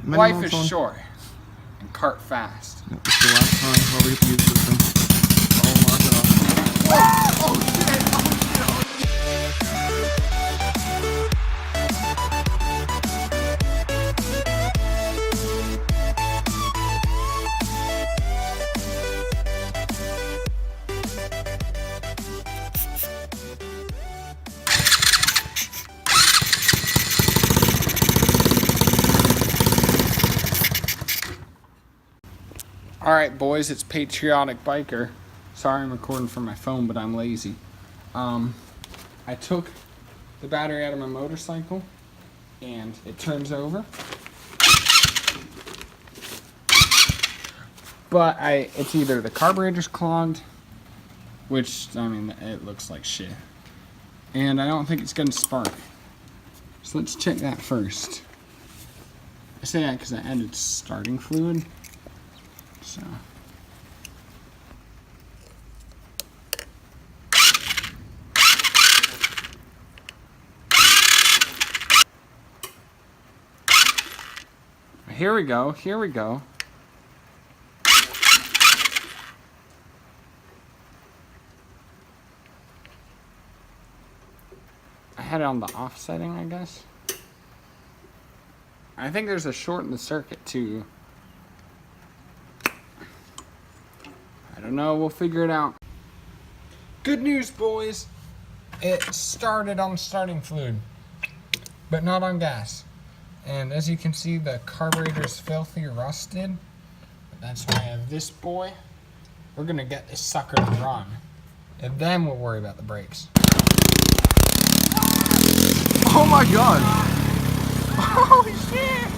Life is short and Kart fast. Yep, it's the last time I'll get to use this thing. Oh my god. Oh shit! Alright boys, it's Patriotic Biker. Sorry I'm recording from my phone, but I'm lazy. I took the battery out of my motorcycle and it turns over. But it's either the carburetor's clogged, which, I mean, it looks like shit. And I don't think it's gonna spark. So let's check that first. I say that because I added starting fluid. So. Here we go, here we go. I had it on the off setting, I guess. I think there's a short in the circuit too. I don't know, we'll figure it out. Good news, boys. It started on starting fluid, but not on gas. And as you can see, the carburetor's filthy rusted. That's why I have this boy. We're gonna get this sucker to run, and then we'll worry about the brakes. Oh my god! Oh shit!